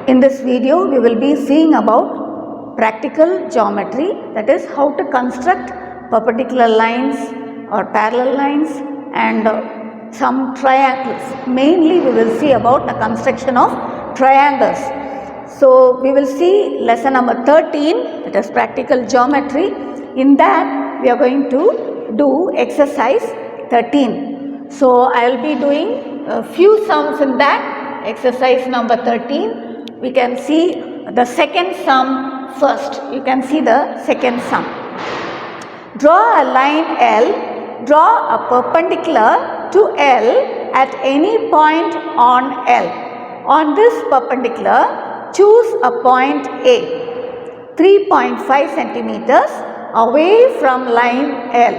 In this video, we will be seeing about practical geometry, that is how to construct perpendicular lines or parallel lines and some triangles. Mainly we will see about the construction of triangles. So we will see lesson number 13, that is practical geometry. In that we are going to do exercise 13. So I will be doing a few sums in that exercise number 13. We can see the second sum first. You can see the second sum. Draw a line L, draw a perpendicular to L at any point on L. On this perpendicular, choose a point A, 3.5 centimeters away from line L.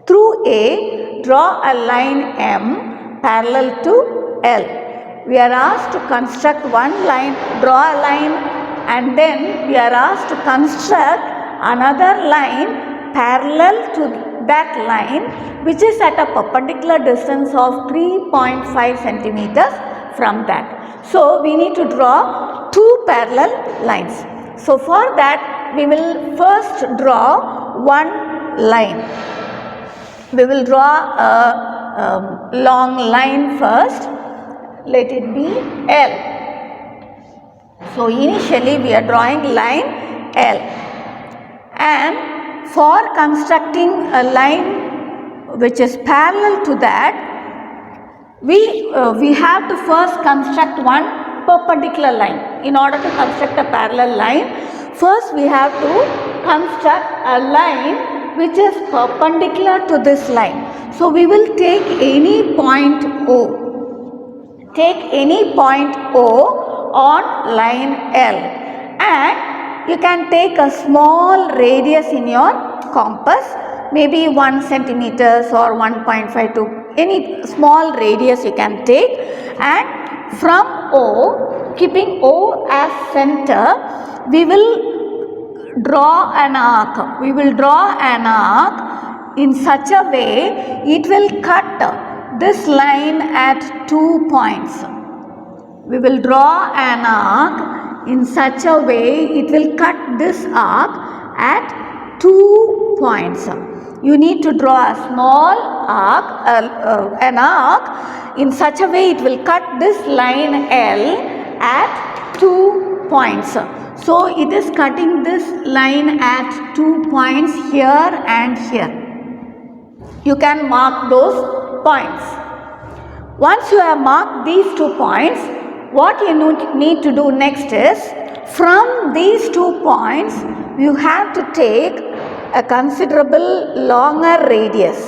Through A, draw a line M parallel to L. We are asked to construct one line, draw a line, and then we are asked to construct another line parallel to that line, which is at a perpendicular distance of 3.5 centimeters from that. So we need to draw two parallel lines. So for that we will first draw one line. We will draw a long line first. Let it be L. So initially we are drawing line L, and for constructing a line which is parallel to that, we have to first construct one perpendicular line. In order to construct a parallel line, first we have to construct a line which is perpendicular to this line. So we will take any point O. Take any point O on line L, and you can take a small radius in your compass, maybe 1 centimeters or 1.5 to any small radius you can take, and from O, keeping O as center, we will draw an arc. We will draw an arc in such a way it will cut this line at 2 points. We will draw an arc in such a way it will cut this arc at 2 points. You need to draw a small arc, an arc in such a way it will cut this line L at 2 points. So it is cutting this line at 2 points here and here. You can mark those points. Once you have marked these 2 points, what you need to do next is, from these 2 points you have to take a considerably longer radius,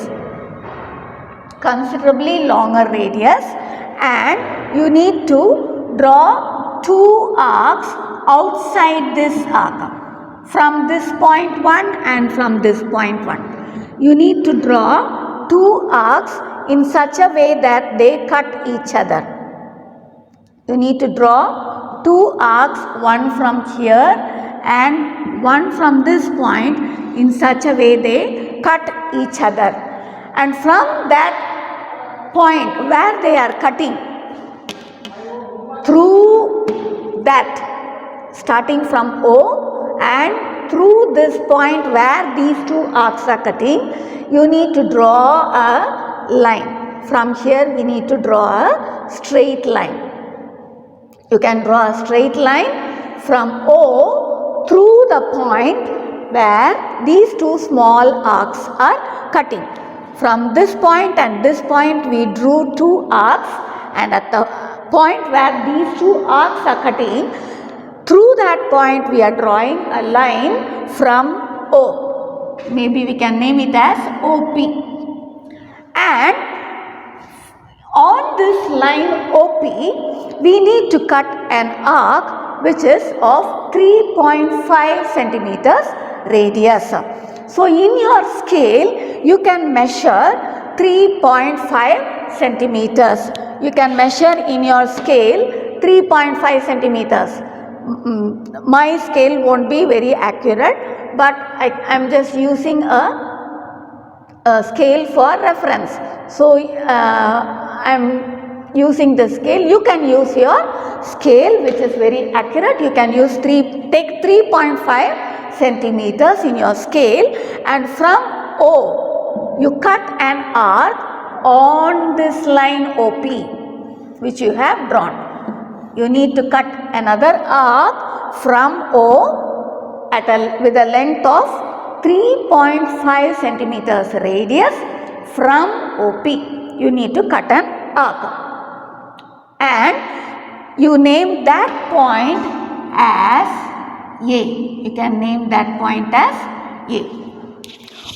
and you need to draw 2 arcs outside this arc, from this point 1 and from this point 1. You need to draw 2 arcs in such a way that they cut each other. You need to draw 2 arcs, one from here and one from this point, in such a way they cut each other. And from that point where they are cutting, through that, starting from O and through this point where these 2 arcs are cutting, you need to draw a line. From here we need to draw a straight line. You can draw a straight line from O through the point where these 2 small arcs are cutting. From this point and this point we drew 2 arcs, and at the point where these 2 arcs are cutting, through that point we are drawing a line from O. Maybe we can name it as OP. And on this line OP, we need to cut an arc which is of 3.5 centimeters radius. So in your scale, you can measure 3.5 centimeters. You can measure in your scale 3.5 centimeters. My scale won't be very accurate, but I am just using a scale for reference. So I am using the scale. You can use your scale, which is very accurate. You can use take 3.5 centimeters in your scale, and from O you cut an arc on this line OP which you have drawn. You need to cut another arc from O with a length of 3.5 centimeters radius from OP. You need to cut an arc, and you name that point as A. You can name that point as A.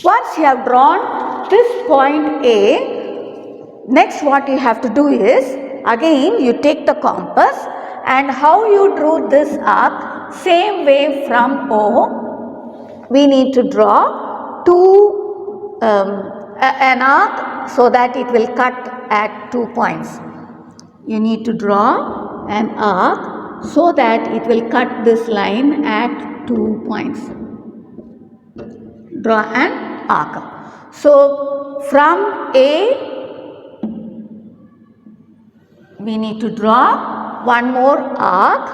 Once you have drawn this point A, next what you have to do is, again you take the compass, and how you drew this arc, same way from O, we need to draw an arc so that it will cut at 2 points. You need to draw an arc so that it will cut this line at 2 points. Draw an arc. So from A we need to draw one more arc.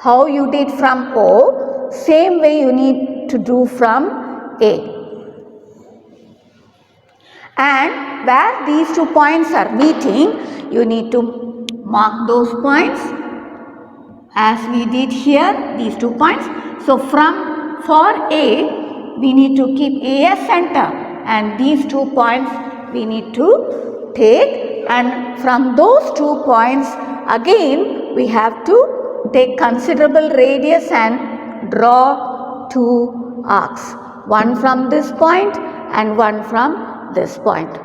How you did from O, same way you need to do from A. And where these 2 points are meeting, you need to mark those points as we did here, these 2 points. So for A, we need to keep A as center, and these 2 points we need to take, and from those 2 points again we have to take considerable radius and draw 2 arcs, one from this point and one from this point.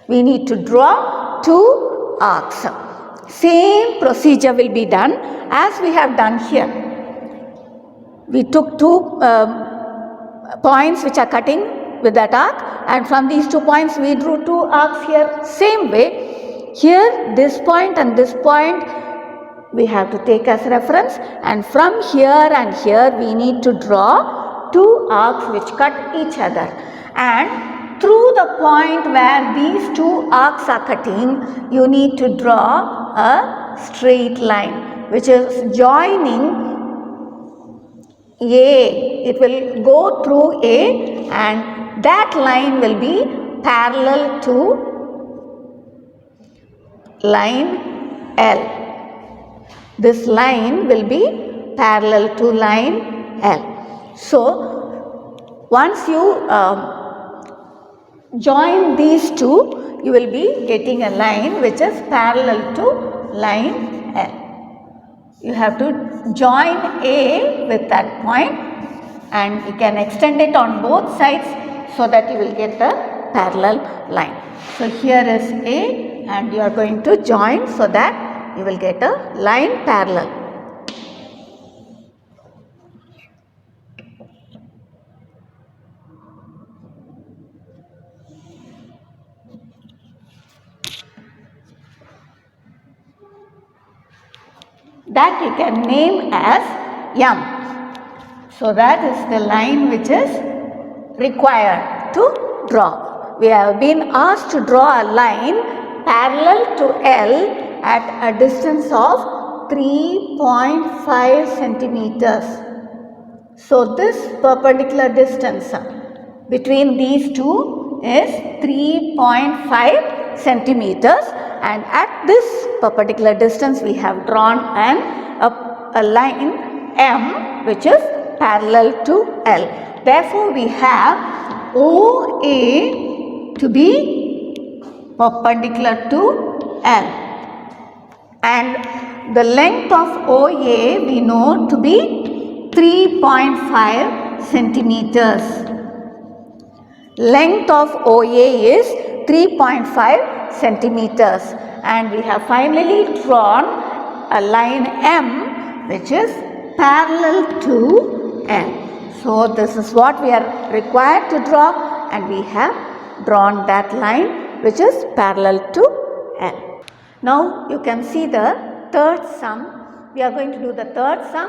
We need to draw 2 arcs. Same procedure will be done as we have done here. We took 2 points which are cutting with that arc, and from these 2 points we drew 2 arcs here. Same way here, this point and this point we have to take as reference, and from here and here we need to draw 2 arcs which cut each other, and through the point where these 2 arcs are cutting, you need to draw a straight line which is joining A. It will go through A, and that line will be parallel to line L. This line will be parallel to line L. So once you join these 2, you will be getting a line which is parallel to line L. You have to join A with that point, and you can extend it on both sides so that you will get a parallel line. So here is A, and you are going to join so that you will get a line parallel. That you can name as M. So that is the line which is required to draw. We have been asked to draw a line parallel to L at a distance of 3.5 centimeters. So this perpendicular distance between these 2 is 3.5 centimeters, and at this perpendicular distance we have drawn a line M which is parallel to L. Therefore, we have OA to be perpendicular to L, and the length of OA we know to be 3.5 centimeters. Length of OA is 3.5 centimeters, and we have finally drawn a line M which is parallel to L. So this is what we are required to draw, and we have drawn that line which is parallel to L. Now you can see the third sum. We are going to do the third sum,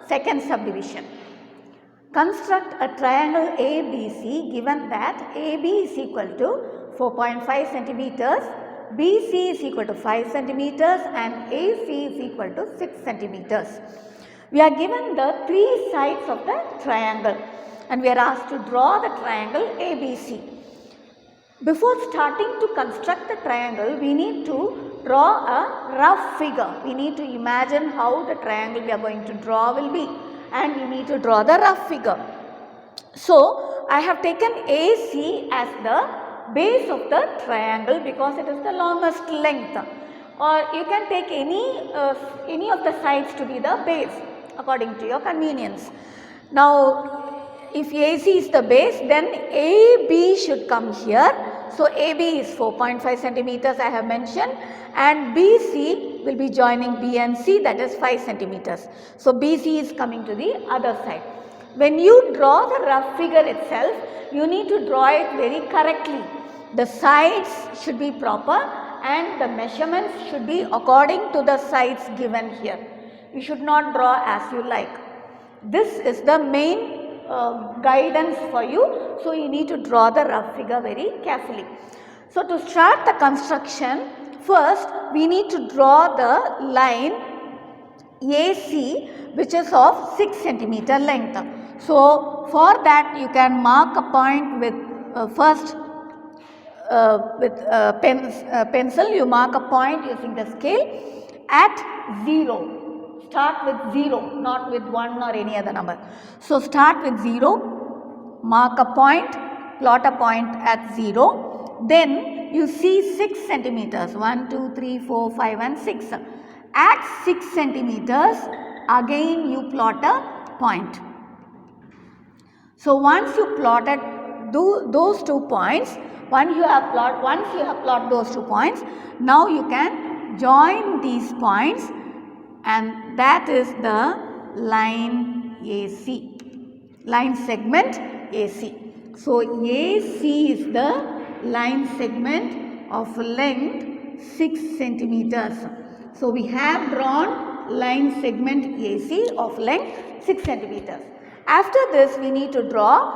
second subdivision. Construct a triangle ABC given that AB is equal to 4.5 centimeters, BC is equal to 5 centimeters and AC is equal to 6 centimeters. We are given the three sides of the triangle and we are asked to draw the triangle ABC. Before starting to construct the triangle, we need to draw a rough figure. We need to imagine how the triangle we are going to draw will be, and you need to draw the rough figure. So, I have taken AC as the base of the triangle because it is the longest length, or you can take any of the sides to be the base according to your convenience. Now, if AC is the base, then AB should come here. So, AB is 4.5 centimeters I have mentioned, and BC will be joining B and C, that is 5 centimeters. So, BC is coming to the other side. When you draw the rough figure itself, you need to draw it very correctly. The sides should be proper and the measurements should be according to the sides given here. You should not draw as you like. This is the main guidance for you. So, you need to draw the rough figure very carefully. So, to start the construction, first we need to draw the line AC, which is of 6 centimeter length. So, for that you can mark a point with pencil, you mark a point using the scale at 0. Start with 0, not with 1 or any other number. So, start with 0, mark a point, plot a point at 0, then you see 6 centimeters, 1, 2, 3, 4, 5 and 6. At 6 centimeters, again you plot a point. So, once you plotted those 2 points, once you have plotted those 2 points, now you can join these points, and that is the line AC, line segment AC. So, AC is the line segment of length 6 centimeters. So, we have drawn line segment AC of length 6 centimeters. After this, we need to draw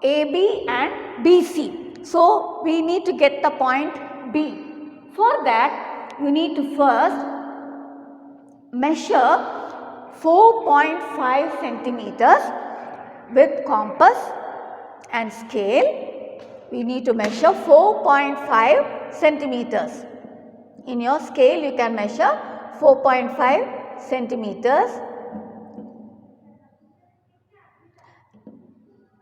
AB and BC. So, we need to get the point B. For that, you need to first measure 4.5 centimeters with compass and scale. We need to measure 4.5 centimeters. In your scale, you can measure 4.5 centimeters.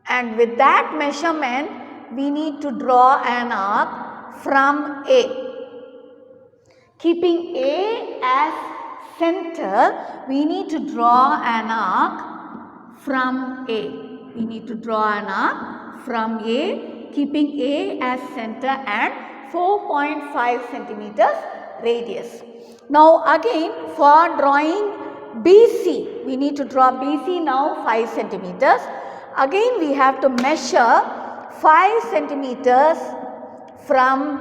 And with that measurement, we need to draw an arc from A. Keeping A as center, we need to draw an arc from A. We need to draw an arc from A, keeping A as center and 4.5 centimeters radius. Now again, for drawing BC, we need to draw BC now 5 centimeters. Again, we have to measure 5 centimeters from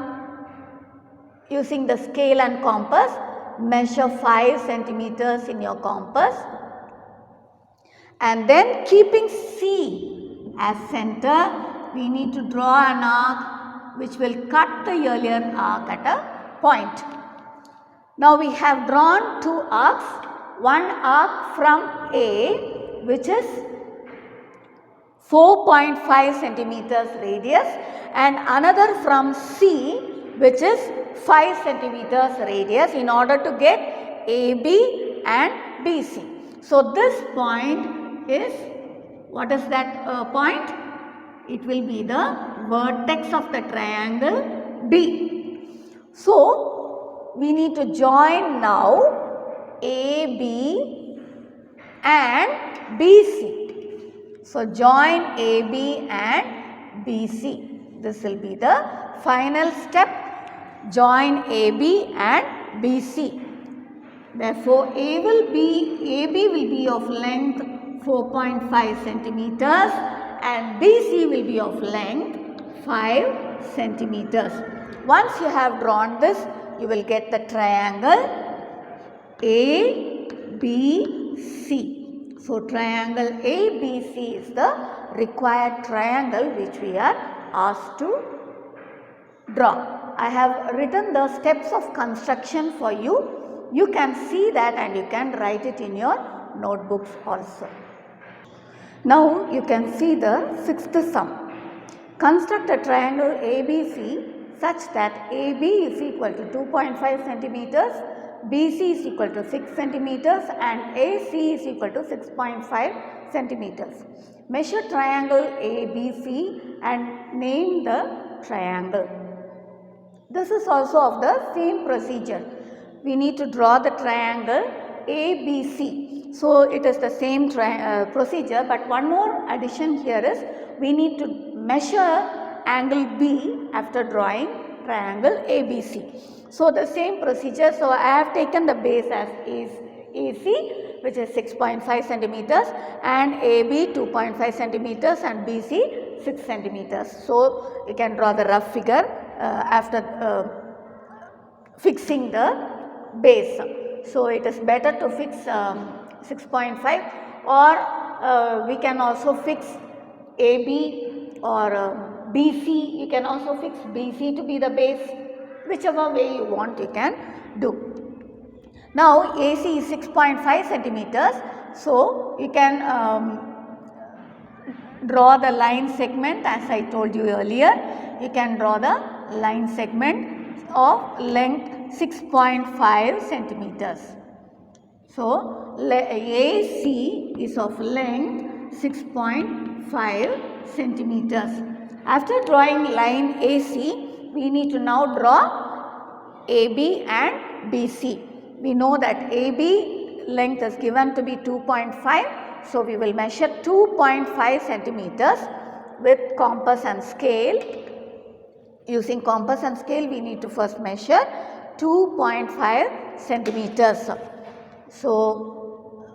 using the scale and compass. Measure 5 centimeters in your compass, and then keeping C as center, we need to draw an arc which will cut the earlier arc at a point. Now we have drawn 2 arcs, one arc from A which is 4.5 centimeters radius and another from C which is 5 centimeters radius in order to get AB and BC. So, this point is, what is that point? It will be the vertex of the triangle B. So, we need to join now AB and BC. So, join AB and BC. This will be the final step. Join AB and BC. Therefore, AB will be of length 4.5 centimeters and BC will be of length 5 centimeters. Once you have drawn this, you will get the triangle ABC. So, triangle ABC is the required triangle which we are asked to draw. I have written the steps of construction for you. You can see that and you can write it in your notebooks also. Now you can see the sixth sum. Construct a triangle ABC such that AB is equal to 2.5 centimeters, BC is equal to 6 centimeters and AC is equal to 6.5 centimeters. Measure triangle ABC and name the triangle. This is also of the same procedure. We need to draw the triangle ABC. So it is the same procedure, but one more addition here is we need to measure angle B after drawing triangle ABC. So the same procedure. So I have taken the base as AC, which is 6.5 centimeters, and AB 2.5 centimeters and BC 6 centimeters. So you can draw the rough figure after fixing the base. So it is better to fix 6.5, or we can also fix AB or BC. You can also fix BC to be the base. Whichever way you want, you can do. Now AC is 6.5 centimeters. So you can draw the line segment as I told you earlier. You can draw the line segment of length 6.5 centimeters. So AC is of length 6.5 centimeters. After drawing line AC, we need to now draw AB and BC. We know that AB length is given to be 2.5. So we will measure 2.5 centimeters with compass and scale. Using compass and scale, we need to first measure 2.5 centimeters. So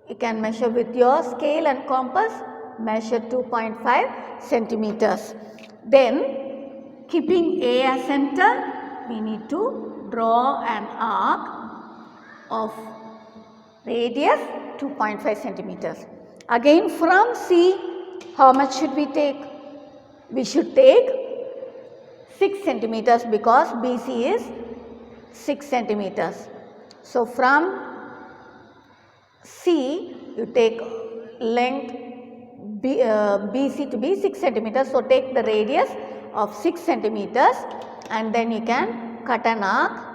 you can measure with your scale and compass, measure 2.5 centimeters. Then keeping A as center, we need to draw an arc of radius 2.5 centimeters. Again from C, how much should we take? We should take 6 centimeters because BC is 6 centimeters. So from C, you take length BC to be 6 centimeters. So take the radius of 6 centimeters and then you can cut an arc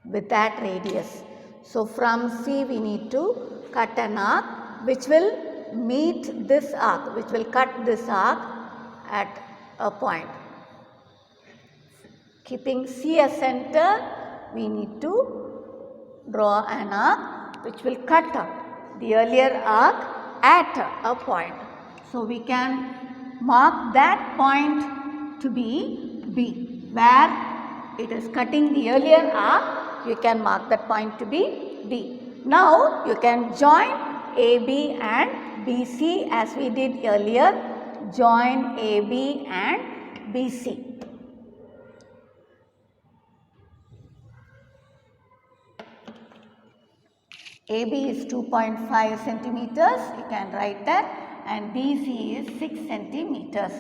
with that radius. So from C we need to cut an arc which will meet this arc, which will cut this arc at a point. Keeping C as center, we need to draw an arc which will cut the earlier arc at a point. So we can mark that point to be B. Where it is cutting the earlier arc, you can mark that point to be B. Now you can join AB and BC as we did earlier. Join AB and BC. AB is 2.5 centimeters, you can write that, and BC is 6 centimeters.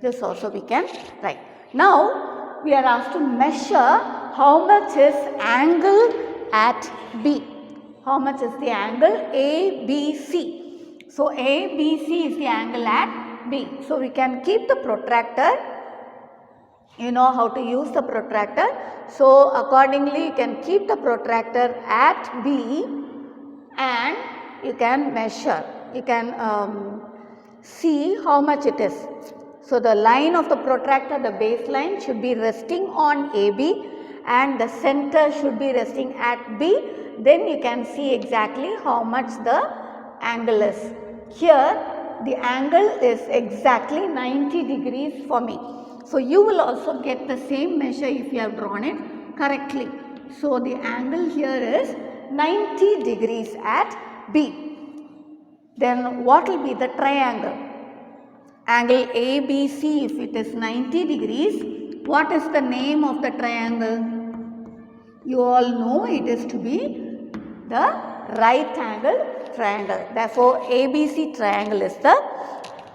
This also we can write. Now we are asked to measure how much is angle at B. How much is the angle ABC? So ABC is the angle at B. So we can keep the protractor. You know how to use the protractor. So accordingly you can keep the protractor at B and you can measure. You can see how much it is. So the line of the protractor, the baseline should be resting on AB and the center should be resting at B. Then you can see exactly how much the angle is. Here the angle is exactly 90 degrees for me. So you will also get the same measure if you have drawn it correctly. So the angle here is 90 degrees at B. Then what will be the triangle? Angle ABC, if it is 90 degrees, what is the name of the triangle? You all know it is to be the right angle triangle. Therefore, ABC triangle is the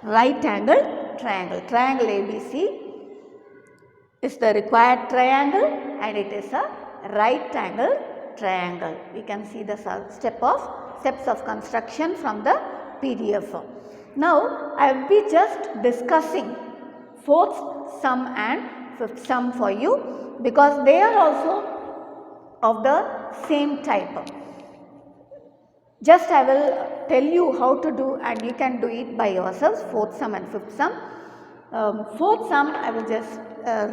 right angle triangle. Triangle ABC is the required triangle and it is a right angle triangle. We can see the steps of construction from the PDF. Now, I will be just discussing fourth sum and fifth sum for you because they are also of the same type. Just I will tell you how to do and you can do it by yourselves, fourth sum and fifth sum. Fourth sum I will just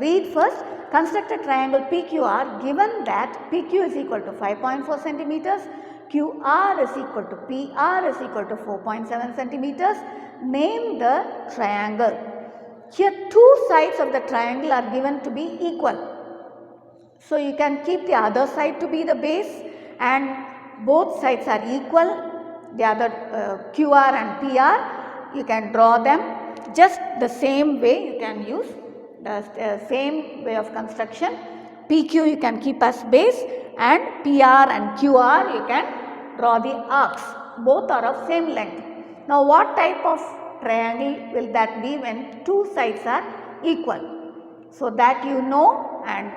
read first. Construct a triangle PQR given that PQ is equal to 5.4 centimeters, QR is equal to PR is equal to 4.7 centimeters. Name the triangle. Here two sides of the triangle are given to be equal. So, you can keep the other side to be the base and both sides are equal. The other QR and PR, you can draw them just the same way. You can use the same way of construction. PQ you can keep as base and PR and QR you can draw the arcs. Both are of same length. Now, what type of triangle will that be when two sides are equal? So, that you know and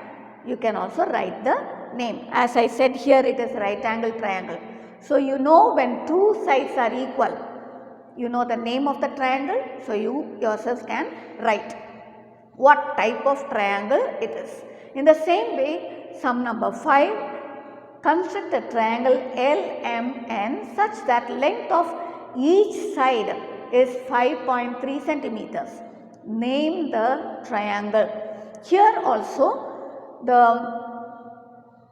you can also write the name. As I said here it is right angle triangle. So, you know when two sides are equal, you know the name of the triangle. So, you yourself can write what type of triangle it is. In the same way, sum number 5, construct a triangle LMN such that length of each side is 5.3 centimeters. Name the triangle. Here also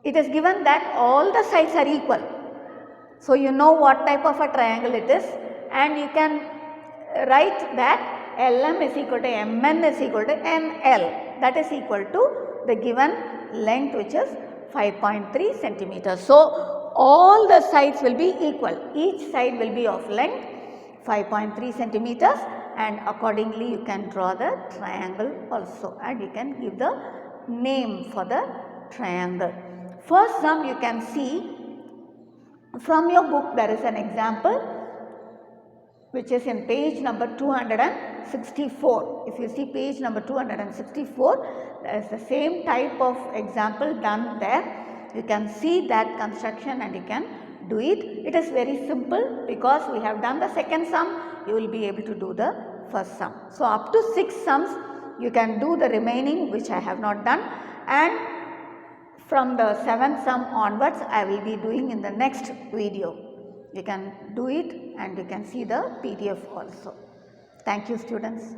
it is given that all the sides are equal. So, you know what type of a triangle it is and you can write that LM is equal to MN is equal to NL, that is equal to the given length which is 5.3 centimeters. So, all the sides will be equal, each side will be of length 5.3 centimeters and accordingly you can draw the triangle also and you can give the name for the triangle. First sum you can see from your book there is an example which is in page number 264. If you see page number 264, there is the same type of example done there. You can see that construction and you can do it. It is very simple because we have done the second sum, you will be able to do the first sum. So, up to 6 sums you can do the remaining which I have not done and from the 7th sum onwards I will be doing in the next video. You can do it and you can see the PDF also. Thank you students.